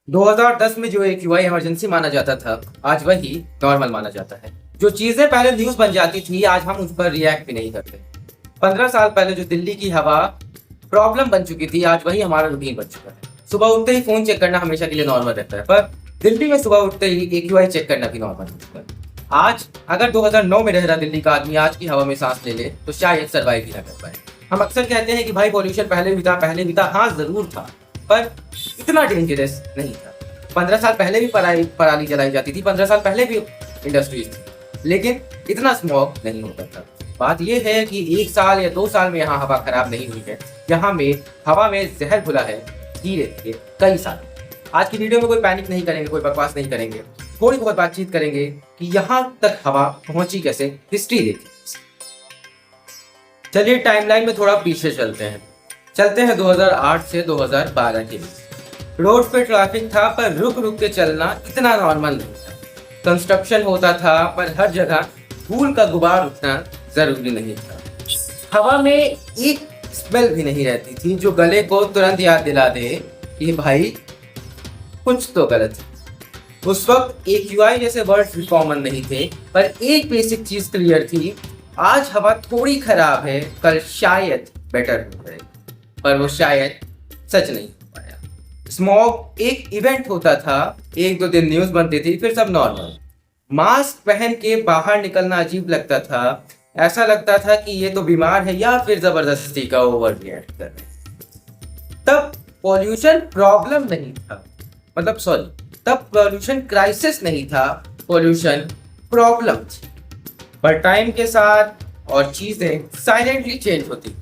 2010 में जो AQI emergency माना जाता था, आज वही नॉर्मल माना जाता है। जो चीजें पहले न्यूज बन जाती थी, आज हम उस पर रिएक्ट भी नहीं करते। 15 साल पहले जो दिल्ली की हवा प्रॉब्लम बन चुकी थी, आज वही हमारा रूटीन बन चुका है। सुबह उठते ही फोन चेक करना हमेशा के लिए नॉर्मल रहता है, पर दिल्ली में सुबह उठते ही AQI चेक करना भी नॉर्मल हो चुका है। आज अगर 2009 में रह रहा दिल्ली का आदमी आज की हवा में सांस ले ले तो शायद सर्वाइव ही ना कर पाए। हम अक्सर कहते हैं कि भाई पॉल्यूशन पहले भी था। हाँ जरूर था, पर इतना डेंजरस नहीं था। 15 साल पहले भी पराली जलाई जाती थी, 15 साल पहले भी इंडस्ट्रीज थी, लेकिन इतना स्मॉग नहीं होता था। बात यह है कि 1 साल या 2 साल में यहाँ हवा खराब नहीं हुई है, यहाँ में हवा में जहर घुला है धीरे धीरे कई साल। आज की वीडियो में कोई पैनिक नहीं करेंगे, कोई बकवास नहीं करेंगे, थोड़ी बहुत बातचीत करेंगे कि यहाँ तक हवा पहुंची कैसे, हिस्ट्री देखिए। चलिए टाइमलाइन में थोड़ा पीछे चलते हैं 2008 से 2012 के बीच। रोड पे ट्रैफिक था, पर रुक रुक के चलना इतना नॉर्मल नहीं था। कंस्ट्रक्शन होता था, पर हर जगह धूल का गुबार उठना जरूरी नहीं था। हवा में एक स्मेल भी नहीं रहती थी जो गले को तुरंत याद दिला दे कि भाई कुछ तो गलत है। उस वक्त AQI जैसे वर्ड्स भी कॉमन नहीं थे, पर एक बेसिक चीज क्लियर थी, आज हवा थोड़ी खराब है, कल शायद बेटर हो जाए, पर वो शायद सच नहीं हो पाया। स्मॉग एक इवेंट होता था, 1-2 दिन न्यूज बनती थी, फिर सब नॉर्मल। मास्क पहन के बाहर निकलना अजीब लगता था, ऐसा लगता था कि ये तो बीमार है या फिर जबरदस्ती का ओवर रिएक्ट कर रहे हैं। तब पॉल्यूशन प्रॉब्लम नहीं था, तब पॉल्यूशन क्राइसिस नहीं था, पॉल्यूशन प्रॉब्लम थी। पर टाइम के साथ और चीजें साइलेंटली चेंज होती,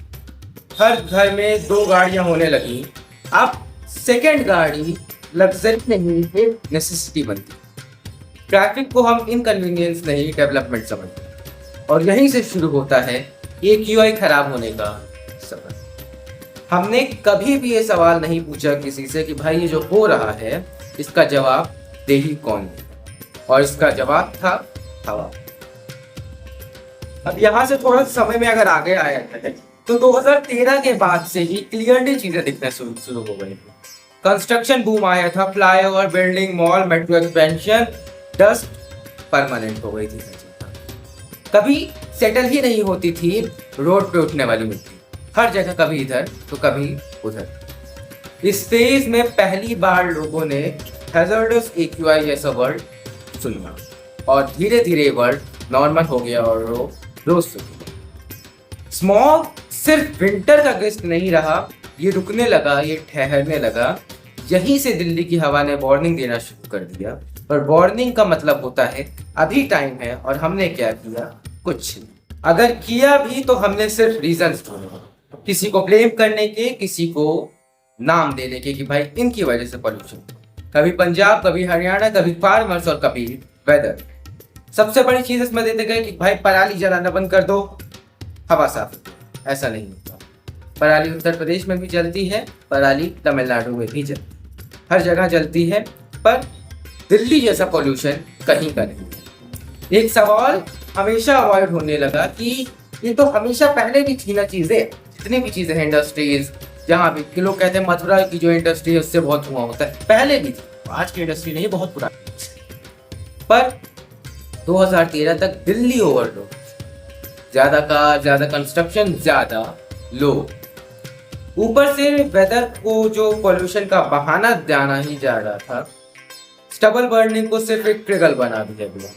हर घर में 2 गाड़ियां होने लगी। अब सेकंड गाड़ी लग्जरी नहीं, एक नेसेसिटी बनती। ट्रैफिक को हम इनकन्वीनियंस नहीं, डेवलपमेंट समझते, और यहीं से शुरू होता है AQI खराब होने का सफर। हमने कभी भी ये सवाल नहीं पूछा किसी से कि भाई ये जो हो रहा है इसका जवाब दे ही कौन देगा, और इसका जवाब था हवा। अब यहाँ से थोड़ा समय में अगर आगे आया है तो 2013 के बाद से ही क्लियरली चीजें दिखना शुरू हो गई थी। कंस्ट्रक्शन बूम आया था, flyover, building, mall, metro expansion, dust permanent हो गई थी। कभी सेटल ही नहीं होती थी रोड पे उठने वाली मिट्टी, हर जगह कभी इधर तो कभी उधर। इस फेज में पहली बार लोगों ने हैजर्डस AQI जैसा वर्ड सुना, और धीरे धीरे वर्ड नॉर्मल हो गया और रोज सुना। स्मॉग सिर्फ विंटर का गेस्ट नहीं रहा, ये रुकने लगा, ये ठहरने लगा। यहीं से दिल्ली की हवा ने वार्निंग देना शुरू कर दिया, पर वार्निंग का मतलब होता है अभी टाइम है, और हमने क्या किया? कुछ नहीं। अगर किया भी तो हमने सिर्फ रीजंस ढूंढे, किसी को ब्लेम करने के, किसी को नाम देने के कि भाई इनकी वजह से पॉल्यूशन। कभी पंजाब, कभी हरियाणा, कभी फार्मर्स और कभी वेदर। सबसे बड़ी चीज इसमें देते गए कि भाई पराली जलाना बंद कर दो, हवा साफ। ऐसा नहीं होता। पराली उत्तर प्रदेश में भी जलती है, पराली तमिलनाडु में भी हर जगह जलती है, पर दिल्ली जैसा पॉल्यूशन कहीं का नहीं। एक सवाल हमेशा अवॉइड होने लगा कि ये तो हमेशा पहले भी थी ना चीजें, जितनी भी चीजें हैं, इंडस्ट्रीज, जहाँ भी लोग कहते हैं मथुरा की जो इंडस्ट्री है उससे बहुत धुआं होता है, पहले भी थी। आज की इंडस्ट्री नहीं, बहुत पुरानी। पर 2013 तक दिल्ली ओवरलोड, ज्यादा कंस्ट्रक्शन, ज्यादा लोग, ऊपर से वेदर को जो पॉल्यूशन का बहाना जाना ही जा रहा था, स्टबल बर्निंग को सिर्फ एक ट्रिगर बना दिया गया।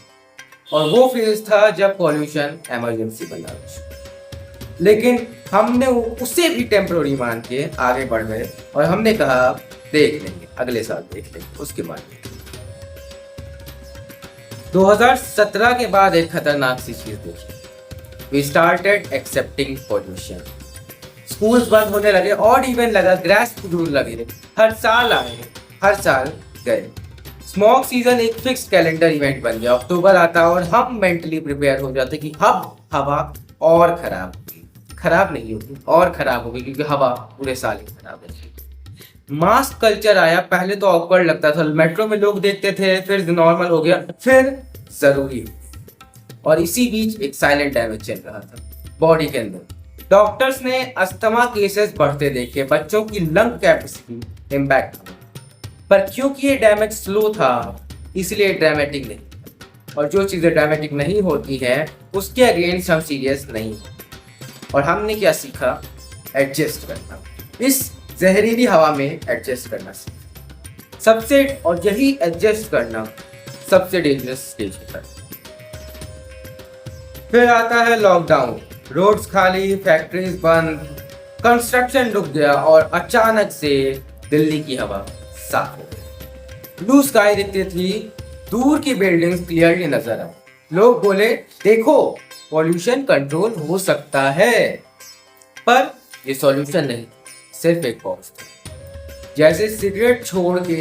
और वो फेज था जब पॉल्यूशन इमरजेंसी बना। लेकिन हमने उसे भी टेम्पररी मान के आगे बढ़ गए, और हमने कहा देख लेंगे, अगले साल देख लेंगे, उसके बाद 2017 के बाद एक खतरनाक सी चीज देखी। We started accepting pollution. Schools बंद होने लगे, ऑड इवन लगा, ग्रास रूल लगे, हर साल आए, हर साल गए। स्मॉग सीजन एक फिक्स कैलेंडर इवेंट बन गया। अक्टूबर आता और हम मेंटली प्रिपेयर हो जाते कि अब हवा और खराब होगी, खराब नहीं होगी और खराब होगी, क्योंकि हवा पूरे साल ही खराब है। मास्क कल्चर आया, पहले तो ऑकवर्ड लगता था, मेट्रो में लोग देखते थे, फिर नॉर्मल हो गया, फिर जरूरी। और इसी बीच एक साइलेंट डैमेज चल रहा था बॉडी के अंदर। डॉक्टर्स ने अस्थमा केसेस बढ़ते देखे, बच्चों की लंग कैपेसिटी इम्पैक्ट हुआ। पर क्योंकि ये डैमेज स्लो था इसलिए ड्रामेटिक नहीं, और जो चीजें ड्रामेटिक नहीं होती हैं उसके अगेंस्ट हम सीरियस नहीं। और हमने क्या सीखा? एडजस्ट करना, इस जहरीली हवा में एडजस्ट करना सीखा सबसे, और यही एडजस्ट करना सबसे डेंजरस स्टेज है। फिर आता है लॉकडाउन, रोड्स खाली, फैक्ट्रीज बंद, कंस्ट्रक्शन रुक गया और अचानक से दिल्ली की हवा साफ हो गई। ब्लू स्काई दिखती थी, दूर की बिल्डिंग्स क्लियरली नजर आई, लोग बोले देखो पॉल्यूशन कंट्रोल हो सकता है। पर ये सॉल्यूशन नहीं, सिर्फ एक पॉज था। जैसे सिगरेट छोड़ के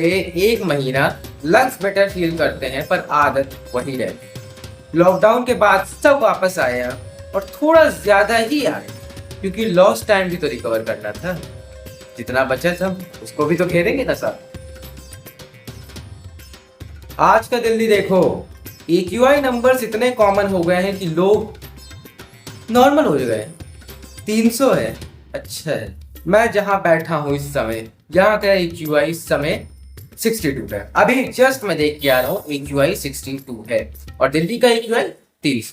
1 महीना लंग्स बेटर फील करते हैं पर आदत वही रहती। लॉकडाउन के बाद सब वापस आया और थोड़ा ज्यादा ही आया, क्योंकि लॉस्ट टाइम भी तो रिकवर करना था। जितना बचा था उसको भी तो घेरेंगे ना साहब। आज का दिल्ली देखो, AQI नंबर्स इतने कॉमन हो गए हैं कि लोग नॉर्मल हो गए। 300 है, अच्छा है। मैं जहां बैठा हूं इस समय, यहाँ का AQI इस समय 62 है। अभी जस्ट मैं देख के आ रहा हूँ AQI 62 है और दिल्ली का AQI 30।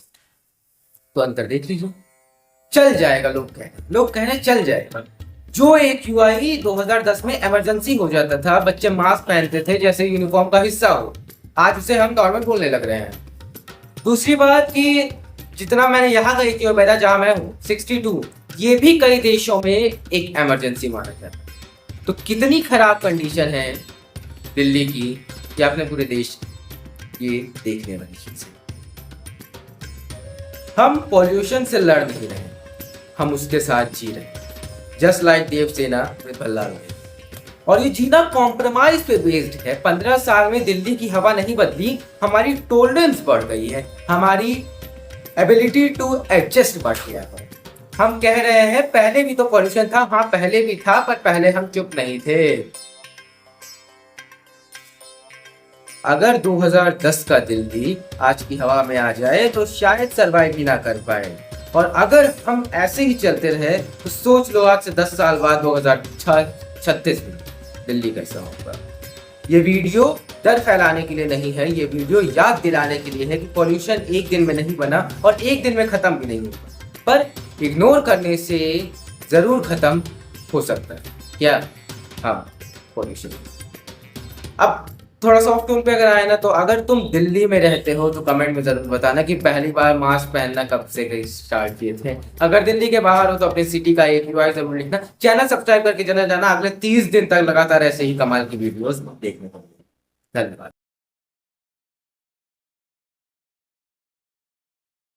तो अंतर देख लीजिए। चल जाएगा, लोग कह रहे चल जाएगा। जो AQI 2010 में इमरजेंसी हो जाता था, बच्चे मास्क पहनते थे जैसे यूनिफॉर्म का हिस्सा हो, आज उसे हम नॉर्मल बोलने लग रहे हैं। दूसरी बात कि जितना मैंने यहाँ का AQI बताया जहां मैं हूँ 62, ये भी कई देशों में एक इमरजेंसी माना जाता है। तो कितनी खराब कंडीशन है दिल्ली की कि अपने पूरे देश ये देखने वाली चीज है। हम पॉल्यूशन से लड़ नहीं रहे, हम उसके साथ जी रहे हैं, just like Devasena with Bhallala. और ये जीना कॉम्प्रोमाइज पे बेस्ड है। 15 साल में दिल्ली की हवा नहीं बदली, हमारी टॉलरेंस बढ़ गई है, हमारी एबिलिटी टू एडजस्ट बढ़ गया है। हम कह रहे हैं पहले भी तो पॉल्यूशन था, हाँ पहले भी था, पर पहले हम चुप नहीं थे। अगर 2010 का दिल्ली आज की हवा में आ जाए तो शायद सरवाइव भी ना कर पाए। और अगर हम ऐसे ही चलते रहे तो सोच लो आज से 10 साल बाद 2036 में दिल्ली कैसा होगा। ये वीडियो डर फैलाने के लिए नहीं है, ये वीडियो याद दिलाने के लिए है कि पॉल्यूशन एक दिन में नहीं बना और एक दिन में खत्म भी नहीं होगा, पर इग्नोर करने से जरूर खत्म हो सकता है। क्या? हाँ, पॉल्यूशन। अब थोड़ा सॉफ्ट टोन पे अगर आए ना, तो अगर तुम दिल्ली में रहते हो तो कमेंट में जरूर बताना कि पहली बार मास्क पहनना कब से स्टार्ट किए थे। अगर दिल्ली के बाहर हो तो अपनी सिटी का AQI जरूर लिखना। चैनल सब्सक्राइब करके जाना अगले 30 दिन तक लगातार ऐसे ही कमाल की वीडियोस देखने को मिलेंगे। धन्यवाद।